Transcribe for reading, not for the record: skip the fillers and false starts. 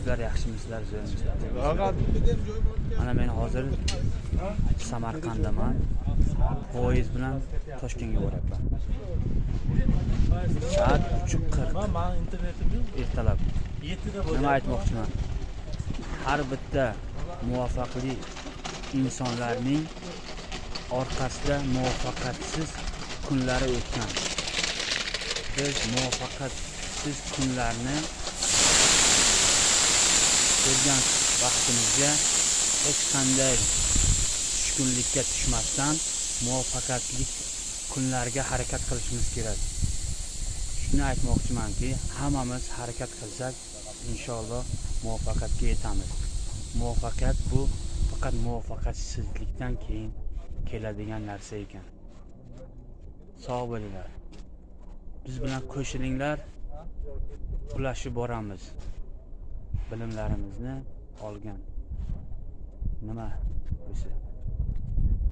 Sizlar yaxshimisizlar, zo'rmisizlar? Mana men hozir Samarqanddaman. Poyezd bilan Toshkentga boryapman. Soat 3:40. Ertalab. Nima aytmoqchiman? Har bitta muvaffaqiyatli insonlarning orqasida muvaffaqiyatsiz kunlari o'tgan. Biz muvaffaqiyatsiz kunlarni ko'rgan vaqtimizga hech qanday tushkunlikka tushmasdan muvaffaqiyatli kunlarga harakat qilishimiz kerak. Shuni aytmoqchimanki, hammamiz harakat qilsak, inshaalloh muvaffaqiyatga yetamiz. Muvaffaqiyat bu faqat muvaffaqiyatsizlikdan keyin keladigan narsa ekan. Sog' bo'linglar. Biz bilan qo'shilinglar. Ulashib boramiz. Bilimlarimizni olgan. Nima bo'lsa